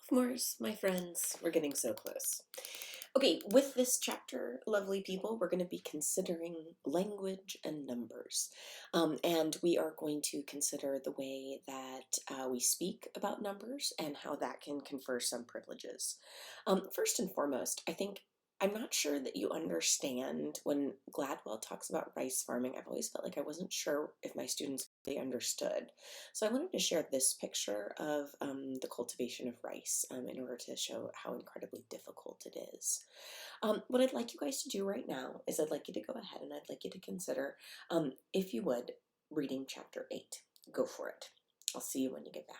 Sophomores, my friends, we're getting so close. Okay, with this chapter, lovely people, we're going to be considering language and numbers. And we are going to consider the way that we speak about numbers and how that can confer some privileges. First and foremost, I'm not sure that you understand when Gladwell talks about rice farming. I've always felt like I wasn't sure if my students really understood. So I wanted to share this picture of the cultivation of rice in order to show how incredibly difficult it is. What I'd like you guys to do right now is I'd like you to go ahead and I'd like you to consider, if you would, reading chapter 8. Go for it. I'll see you when you get back.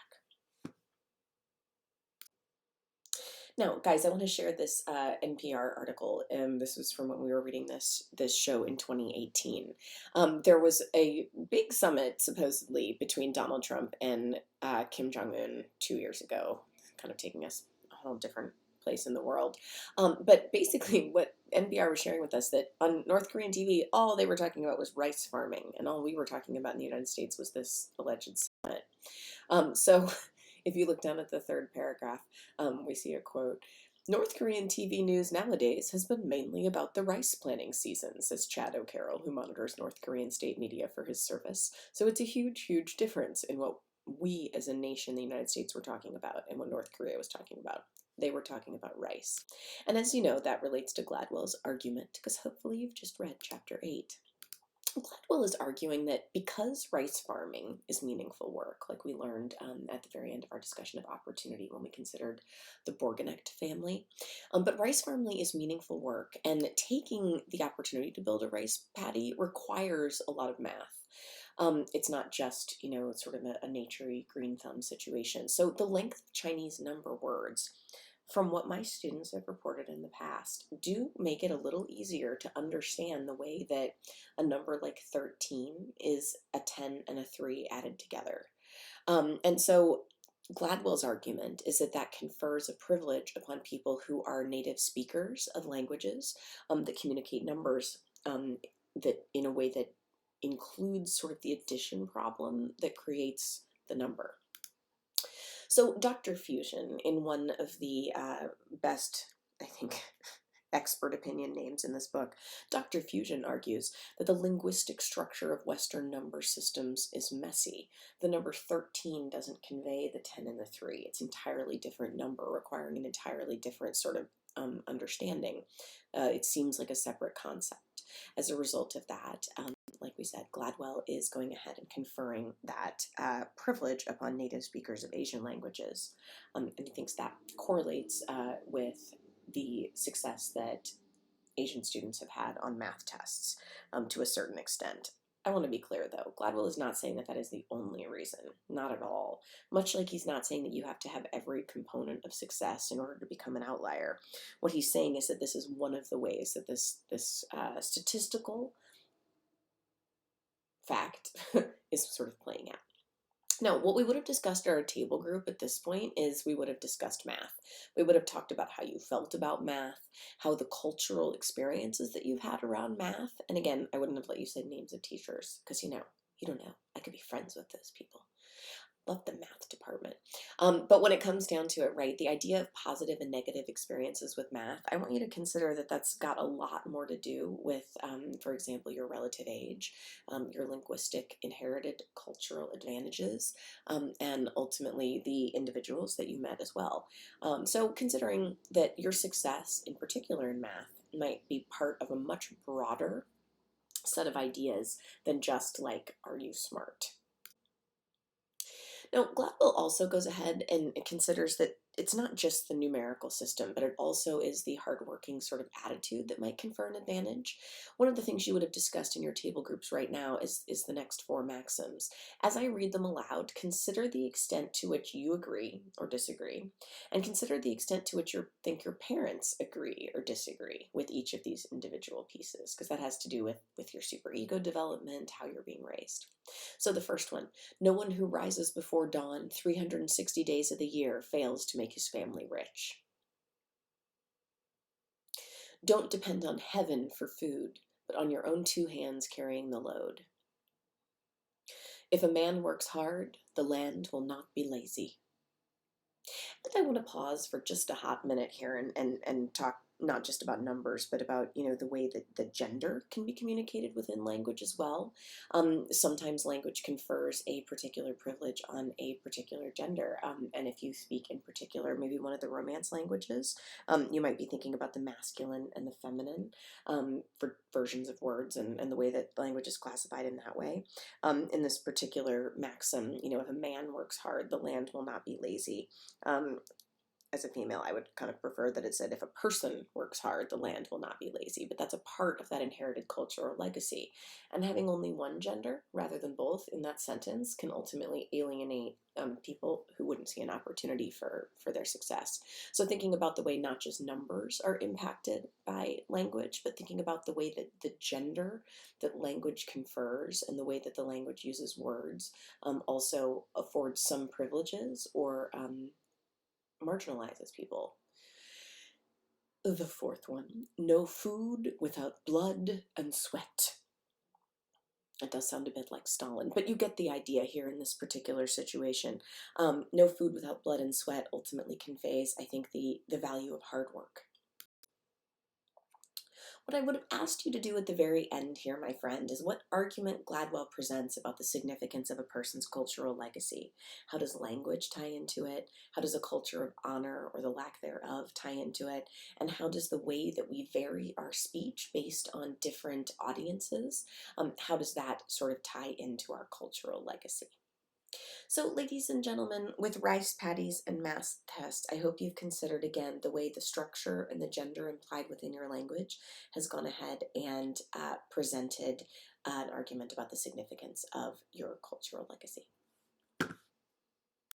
Now, guys, I want to share this NPR article. This was from when we were reading this show in 2018. There was a big summit, supposedly, between Donald Trump and Kim Jong-un 2 years ago, kind of taking us a whole different place in the world. But basically, what NPR was sharing with us that on North Korean TV, all they were talking about was rice farming, and all we were talking about in the United States was this alleged summit. So if you look down at the third paragraph, we see a quote. North Korean TV news nowadays has been mainly about the rice planting season, says Chad O'Carroll, who monitors North Korean state media for his service. So it's a huge, huge difference in what we as a nation, the United States, were talking about and what North Korea was talking about. They were talking about rice. And as you know, that relates to Gladwell's argument, because hopefully you've just read chapter 8. Gladwell is arguing that because rice farming is meaningful work, like we learned at the very end of our discussion of opportunity when we considered the Borgenecht family, but rice farming is meaningful work, and taking the opportunity to build a rice paddy requires a lot of math. It's not just, sort of a naturey green thumb situation. So the length of Chinese number words, from what my students have reported in the past, do make it a little easier to understand the way that a number like 13 is a 10 and a 3 added together. And so Gladwell's argument is that that confers a privilege upon people who are native speakers of languages that communicate numbers that in a way that includes sort of the addition problem that creates the number. So Dr. Fusion, in one of the best, I think, expert opinion names in this book, Dr. Fusion argues that the linguistic structure of Western number systems is messy. The number 13 doesn't convey the 10 and the 3. It's an entirely different number requiring an entirely different sort of understanding. It seems like a separate concept. As a result of that, like we said, Gladwell is going ahead and conferring that privilege upon native speakers of Asian languages. And he thinks that correlates with the success that Asian students have had on math tests to a certain extent. I want to be clear, though. Gladwell is not saying that that is the only reason. Not at all. Much like he's not saying that you have to have every component of success in order to become an outlier. What he's saying is that this is one of the ways that this statistical fact is sort of playing out. Now, what we would have discussed at our table group at this point is we would have discussed math. We would have talked about how you felt about math, how the cultural experiences that you've had around math. And again, I wouldn't have let you say names of teachers because, you don't know. I could be friends with those people. Love the math department. But when it comes down to it, right, the idea of positive and negative experiences with math, I want you to consider that that's got a lot more to do with, for example, your relative age, your linguistic inherited cultural advantages, and ultimately the individuals that you met as well. So considering that your success, in particular in math, might be part of a much broader set of ideas than just like, are you smart? Now, Gladwell also goes ahead and considers that it's not just the numerical system, but it also is the hardworking sort of attitude that might confer an advantage. One of the things you would have discussed in your table groups right now is the next 4 maxims. As I read them aloud, consider the extent to which you agree or disagree, and consider the extent to which you think your parents agree or disagree with each of these individual pieces, because that has to do with your superego development, how you're being raised. So the first one, no one who rises before dawn 360 days of the year fails to make his family rich. Don't depend on heaven for food, but on your own 2 hands carrying the load. If a man works hard, the land will not be lazy. And I want to pause for just a hot minute here and talk not just about numbers, but about, the way that the gender can be communicated within language as well. Sometimes language confers a particular privilege on a particular gender. And if you speak in particular, maybe one of the Romance languages, you might be thinking about the masculine and the feminine for versions of words and the way that language is classified in that way. In this particular maxim, if a man works hard, the land will not be lazy. Um, as a female, I would kind of prefer that it said, if a person works hard, the land will not be lazy. But that's a part of that inherited cultural legacy. And having only one gender rather than both in that sentence can ultimately alienate people who wouldn't see an opportunity for their success. So thinking about the way not just numbers are impacted by language, but thinking about the way that the gender that language confers and the way that the language uses words also affords some privileges or marginalizes people. The fourth one, no food without blood and sweat. It does sound a bit like Stalin, but you get the idea here in this particular situation. No food without blood and sweat ultimately conveys, I think, the value of hard work. What I would have asked you to do at the very end here, my friend, is what argument Gladwell presents about the significance of a person's cultural legacy. How does language tie into it? How does a culture of honor or the lack thereof tie into it? And how does the way that we vary our speech based on different audiences, how does that sort of tie into our cultural legacy? So, ladies and gentlemen, with rice patties and math tests, I hope you've considered again the way the structure and the gender implied within your language has gone ahead and presented an argument about the significance of your cultural legacy.